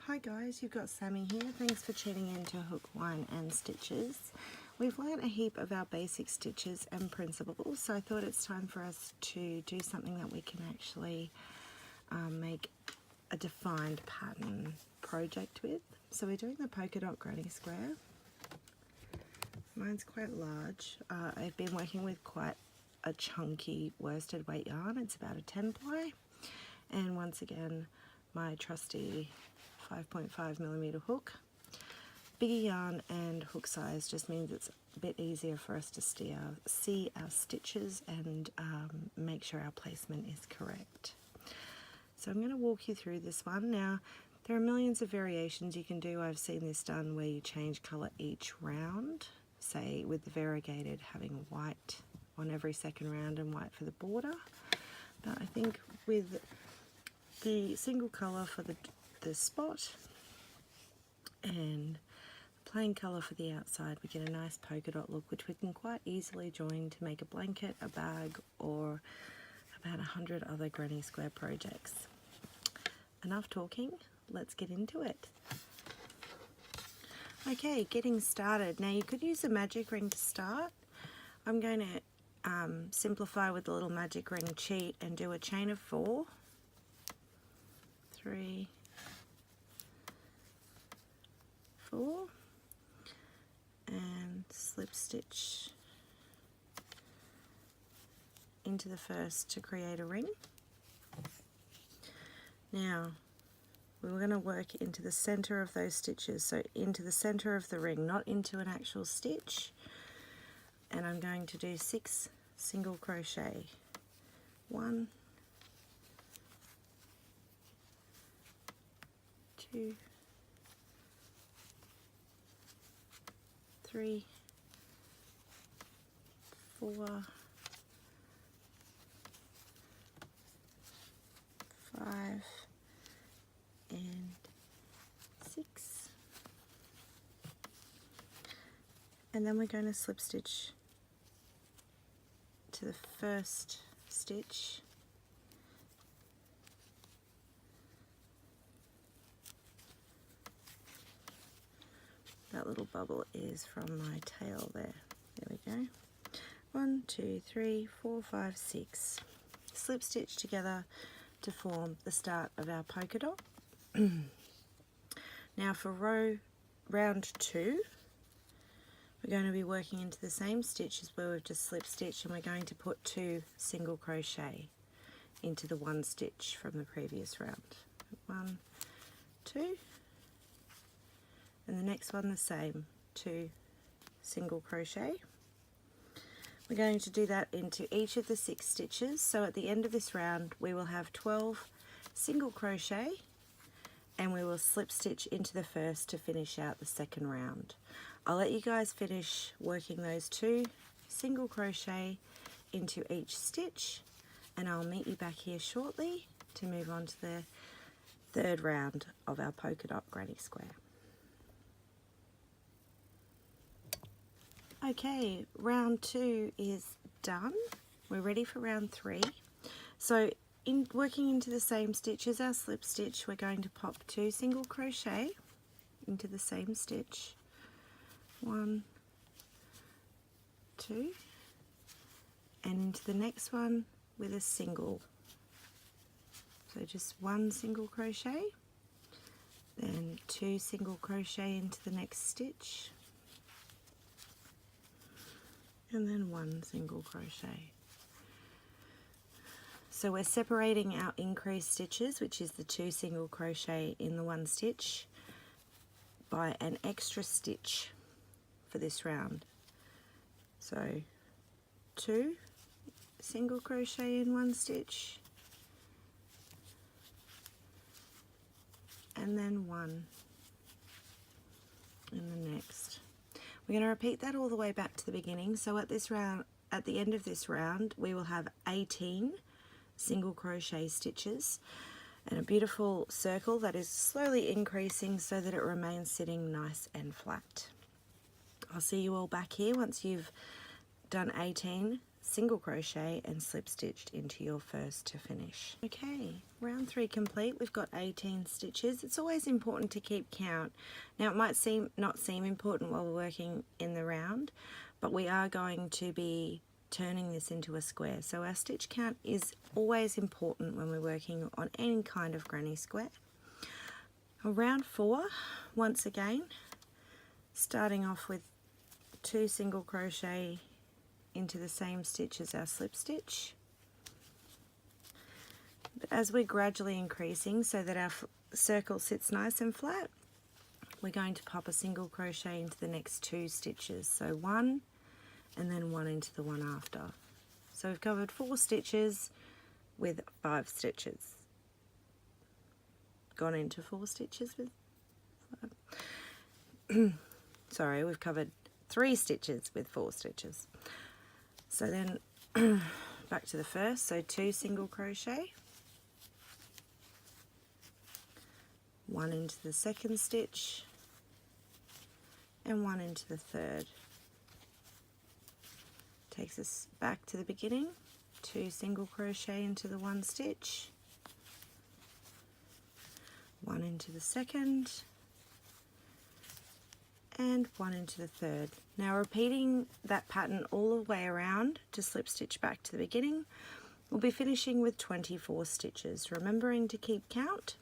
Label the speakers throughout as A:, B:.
A: Hi guys, you've got Sammy here. Thanks for tuning in to Hook, Line and Stitches. We've learnt a heap of our basic stitches and principles, so I thought it's time for us to do something that we can actually make a defined pattern project with. So we're doing the polka dot granny square. Mine's quite large. I've been working with quite a chunky worsted weight yarn. It's about a 10 ply, and once again my trusty 5.5mm hook. Bigger yarn and hook size just means it's a bit easier for us to see our stitches and make sure our placement is correct. So I'm going to walk you through this one. Now there are millions of variations you can do. I've seen this done where you change colour each round, say with the variegated having white on every second round and white for the border. But I think with the single colour for the spot and plain colour for the outside, we get a nice polka dot look, which we can quite easily join to make a blanket, a bag, or about 100 other granny square projects. Enough talking, let's get into it. Okay, getting started. Now you could use a magic ring to start. I'm going to simplify with the little magic ring cheat and do a chain of 4, 3, 4, and slip stitch into the first to create a ring. Now we're going to work into the center of those stitches, so into the center of the ring, not into an actual stitch. And I'm going to do 6 single crochet. 1, 2, 3, 4, 5, and 6. And then we're going to slip stitch to the first stitch. That little bubble is from my tail there. There we go. 1, 2, 3, 4, 5, 6. Slip stitch together to form the start of our polka dot. Now for round 2, we're going to be working into the same stitches where we've just slip stitched, and we're going to put 2 single crochet into the 1 stitch from the previous round. 1, 2. And the next one the same, 2 single crochet. We're going to do that into each of the 6 stitches, so at the end of this round we will have 12 single crochet, and we will slip stitch into the first to finish out the second round. I'll let you guys finish working those 2 single crochet into each stitch, and I'll meet you back here shortly to move on to the third round of our polka dot granny square. Okay, round 2 is done. We're ready for round 3. So in working into the same stitch as our slip stitch, we're going to pop 2 single crochet into the same stitch. 1, 2, and into the next one with a single. So just 1 single crochet, then 2 single crochet into the next stitch, and then 1 single crochet. So we're separating our increased stitches, which is the 2 single crochet in the 1 stitch, by an extra stitch for this round. So 2 single crochet in 1 stitch, and then 1 in the next. We're going to repeat that all the way back to the beginning. So at the end of this round, we will have 18 single crochet stitches and a beautiful circle that is slowly increasing so that it remains sitting nice and flat. I'll see you all back here once you've done 18 single crochet and slip stitched into your first to finish. Okay, round 3 complete. We've got 18 stitches. It's always important to keep count. Now it might not seem important while we're working in the round, but we are going to be turning this into a square, so our stitch count is always important when we're working on any kind of granny square. Round 4, once again, starting off with 2 single crochet into the same stitch as our slip stitch. But as we're gradually increasing so that our circle sits nice and flat, we're going to pop a single crochet into the next 2 stitches. So 1 and then 1 into the one after. So we've covered 4 stitches with 5 stitches. Gone into 4 stitches with 5. Sorry, we've covered 3 stitches with 4 stitches. So then back to the first, so 2 single crochet, 1 into the second stitch and 1 into the third. Takes us back to the beginning, 2 single crochet into the one stitch, 1 into the second and 1 into the third. Now repeating that pattern all the way around to slip stitch back to the beginning, we'll be finishing with 24 stitches, remembering to keep count.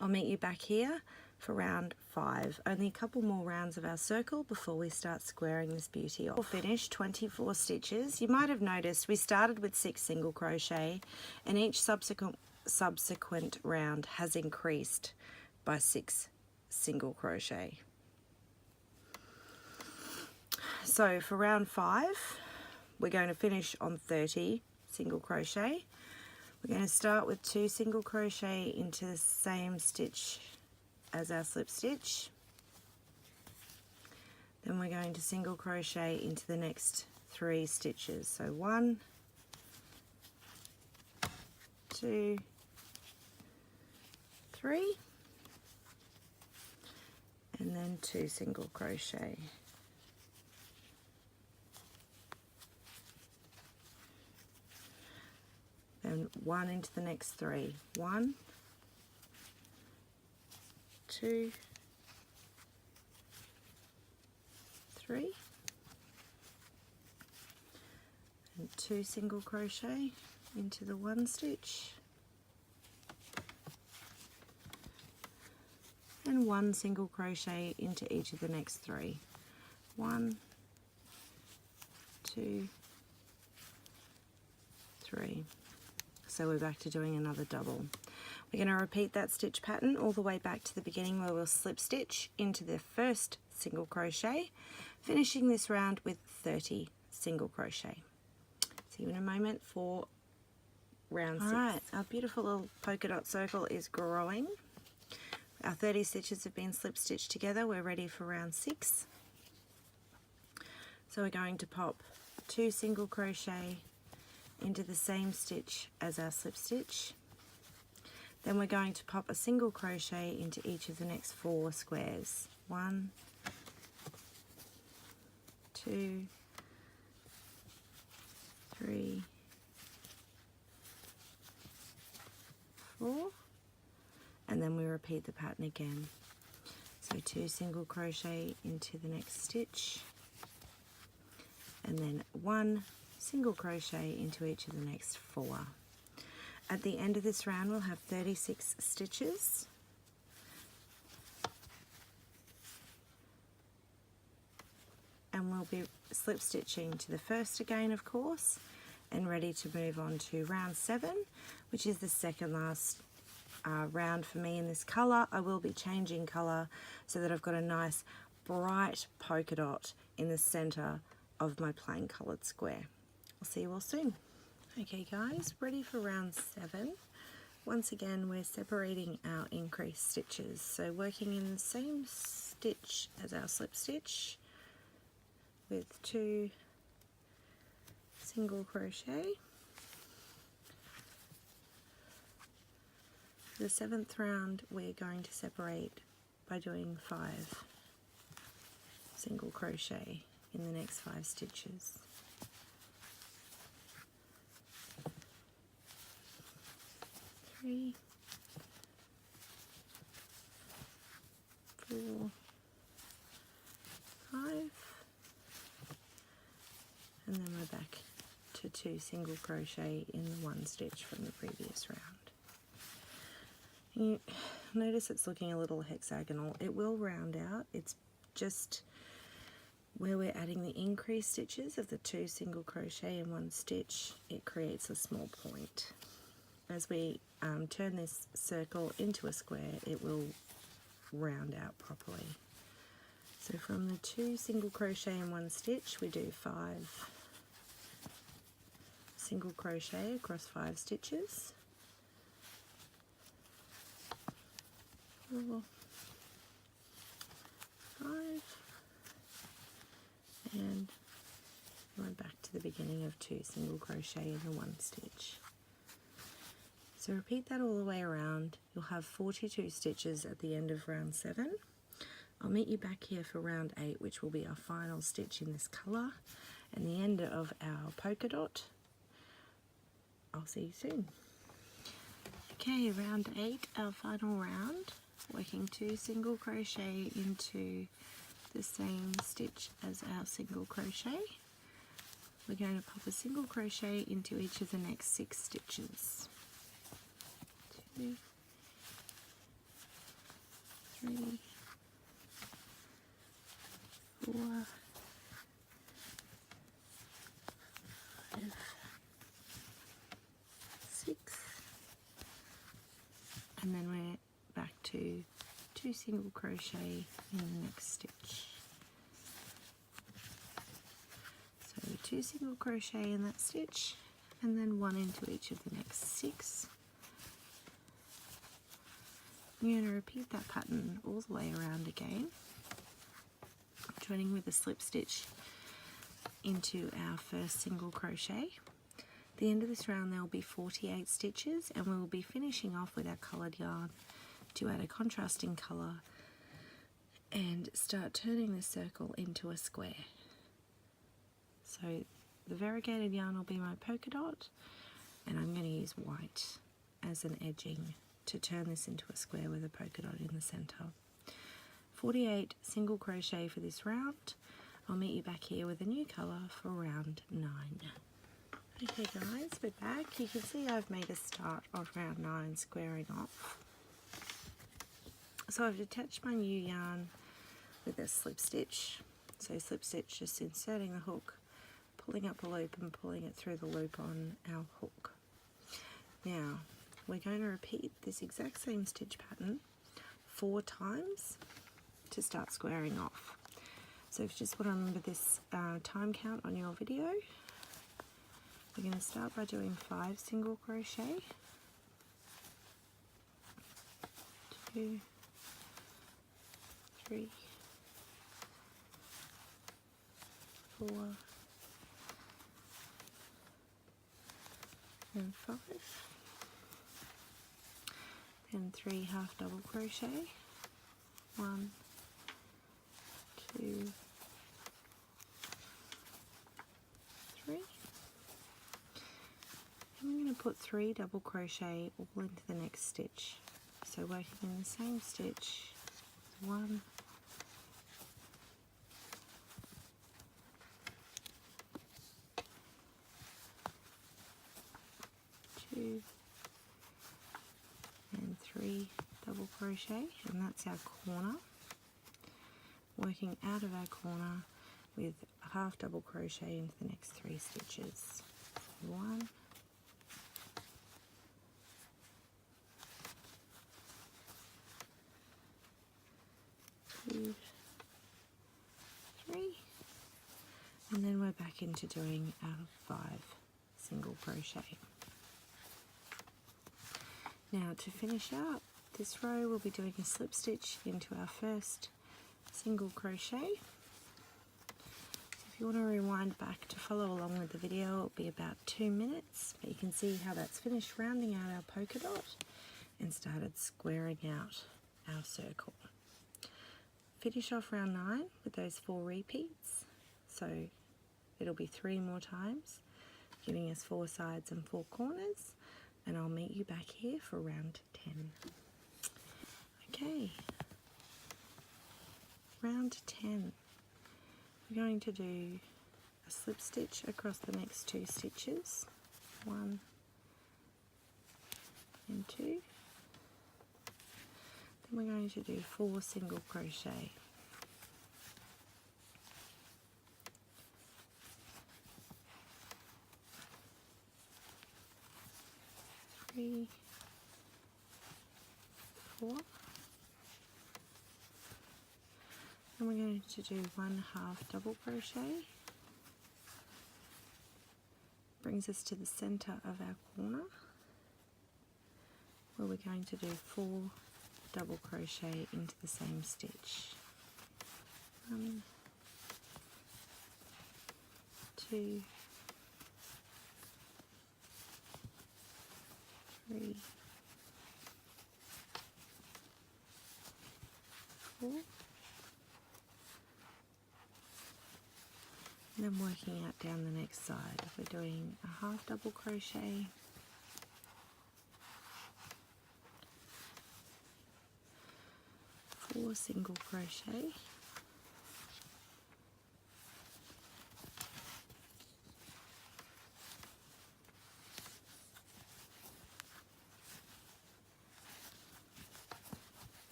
A: I'll meet you back here for round 5. Only a couple more rounds of our circle before we start squaring this beauty off. We'll finish 24 stitches. You might have noticed we started with 6 single crochet and each subsequent round has increased by 6 single crochet. So for round 5, we're going to finish on 30 single crochet. We're going to start with 2 single crochet into the same stitch as our slip stitch. Then we're going to single crochet into the next 3 stitches. So 1, 2, 3, and then 2 single crochet. Then 1 into the next 3. 1, 2, 3, and 2 single crochet into the one stitch, and 1 single crochet into each of the next 3. 1, 2, 3. So we're back to doing another double. We're going to repeat that stitch pattern all the way back to the beginning, where we'll slip stitch into the first single crochet, finishing this round with 30 single crochet. See you in a moment for round 6. Alright, our beautiful little polka dot circle is growing. Our 30 stitches have been slip stitched together. We're ready for round 6. So we're going to pop 2 single crochet into the same stitch as our slip stitch. Then we're going to pop a single crochet into each of the next 4 squares. 1, 2, 3, 4, and then we repeat the pattern again. So 2 single crochet into the next stitch, and then 1 single crochet into each of the next 4. At the end of this round we'll have 36 stitches. And we'll be slip stitching to the first again, of course, and ready to move on to round 7, which is the second last round for me in this colour. I will be changing colour so that I've got a nice bright polka dot in the centre of my plain coloured square. I'll see you all soon. Okay guys, ready for round 7. Once again we're separating our increased stitches, so working in the same stitch as our slip stitch with 2 single crochet. For the 7th round we're going to separate by doing 5 single crochet in the next 5 stitches. 3, 4, 5, and then we're back to 2 single crochet in the 1 stitch from the previous round. You notice it's looking a little hexagonal. It will round out. It's just where we're adding the increased stitches of the 2 single crochet in 1 stitch, it creates a small point. As we turn this circle into a square, it will round out properly. So from the 2 single crochet in 1 stitch, we do 5 single crochet across 5 stitches. 4, 5, and we're back to the beginning of 2 single crochet in the 1 stitch. So repeat that all the way around. You'll have 42 stitches at the end of round 7. I'll meet you back here for round 8, which will be our final stitch in this colour and the end of our polka dot. I'll see you soon. Okay, round 8, our final round, working 2 single crochet into the same stitch as our single crochet. We're going to pop a single crochet into each of the next 6 stitches. 2, 3, 4, 5, 6, and then we're back to 2 single crochet in the next stitch. So 2 single crochet in that stitch, and then 1 into each of the next 6. You're going to repeat that pattern all the way around again, joining with a slip stitch into our first single crochet. At the end of this round there will be 48 stitches, and we will be finishing off with our coloured yarn to add a contrasting colour and start turning this circle into a square. So the variegated yarn will be my polka dot, and I'm going to use white as an edging to turn this into a square with a polka dot in the centre. 48 single crochet for this round. I'll meet you back here with a new colour for round 9. Okay guys, we're back. You can see I've made a start of round 9 squaring off. So I've attached my new yarn with a slip stitch. So slip stitch, just inserting the hook, pulling up a loop and pulling it through the loop on our hook. Now we're going to repeat this exact same stitch pattern 4 times to start squaring off. So if you just want to remember this time count on your video, we're going to start by doing 5 single crochet, 2, 3, 4, and 5, then 3 half double crochet, 1, 2, 3, and I'm going to put 3 double crochet all into the next stitch. So working in the same stitch, 1, 2, and 3 double crochet, and that's our corner. Working out of our corner with a half double crochet into the next 3 stitches. 1, 2, 3, and then we're back into doing our 5 single crochet. Now to finish out this row, we'll be doing a slip stitch into our first single crochet. So if you want to rewind back to follow along with the video, it'll be about 2 minutes, but you can see how that's finished rounding out our polka dot and started squaring out our circle. Finish off round 9 with those 4 repeats, so it'll be 3 more times, giving us 4 sides and 4 corners, and I'll meet meet you back here for round 10. Okay, round 10. We're going to do a slip stitch across the next 2 stitches, 1 and 2. Then we're going to do 4 single crochet. 3, 4. And we're going to do 1 half double crochet. Brings us to the center of our corner, where we're going to do 4 double crochet into the same stitch. 1, 2, 3, 4. And then working out down the next side, we're doing a half double crochet, 4 single crochet,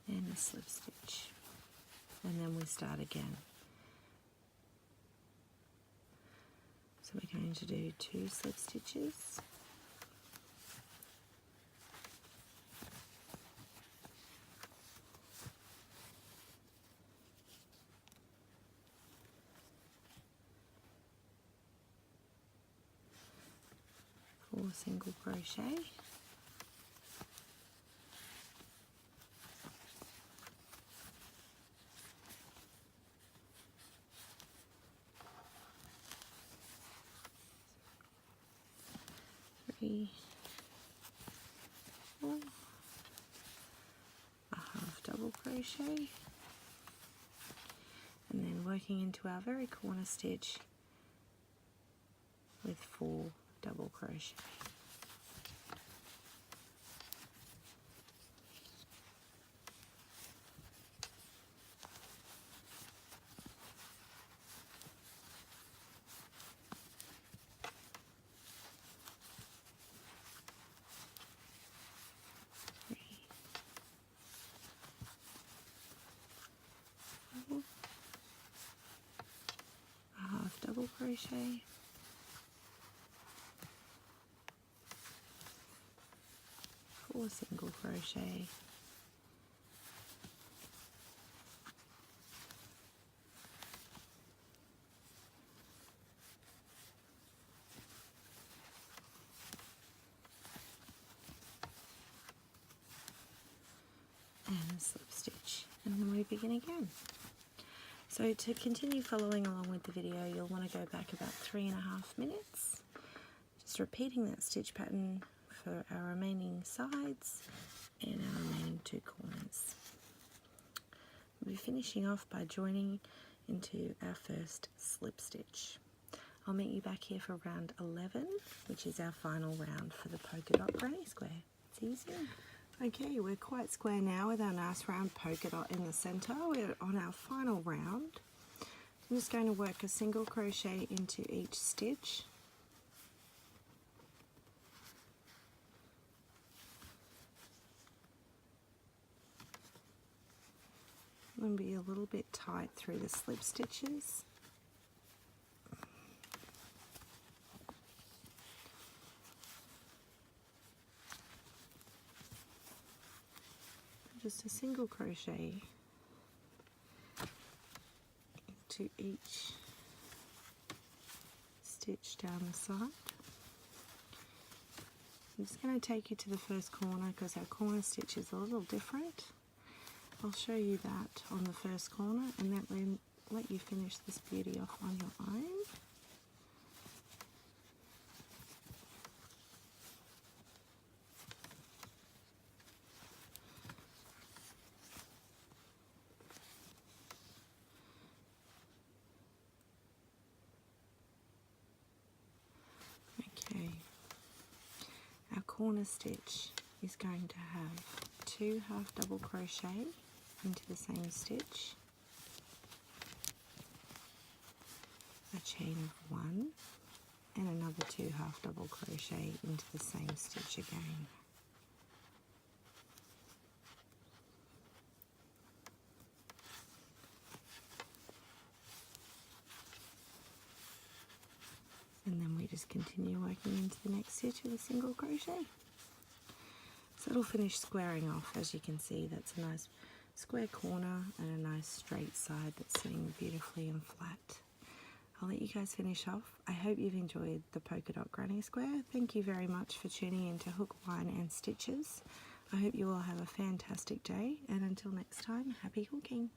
A: and a slip stitch, and then we start again. So we're going to do 2 slip stitches, four single crochet, three, 4, a half double crochet, and then working into our very corner stitch with 4 double crochet. A half double crochet, 4 single crochet, and a slip stitch, and then we begin again. So to continue following along with the video, you'll want to go back about 3.5 minutes, just repeating that stitch pattern for our remaining sides and our remaining 2 corners. We'll be finishing off by joining into our first slip stitch. I'll meet you back here for round 11, which is our final round for the polka dot granny square. It's easy. Okay, we're quite square now with our nice round polka dot in the center. We're on our final round. I'm just going to work a single crochet into each stitch. I'm going to be a little bit tight through the slip stitches. Just a single crochet into each stitch down the side. I'm just going to take you to the first corner because our corner stitch is a little different. I'll show you that on the first corner and then let you finish this beauty off on your own. Okay, corner stitch is going to have 2 half double crochet into the same stitch, a chain of 1, and another 2 half double crochet into the same stitch again. And then we just continue working into the next stitch with a single crochet. So it'll finish squaring off. As you can see, that's a nice square corner and a nice straight side that's sitting beautifully and flat. I'll let you guys finish off. I hope you've enjoyed the polka dot granny square. Thank you very much for tuning in to Hook, Line and Stitches. I hope you all have a fantastic day, and until next time, happy hooking.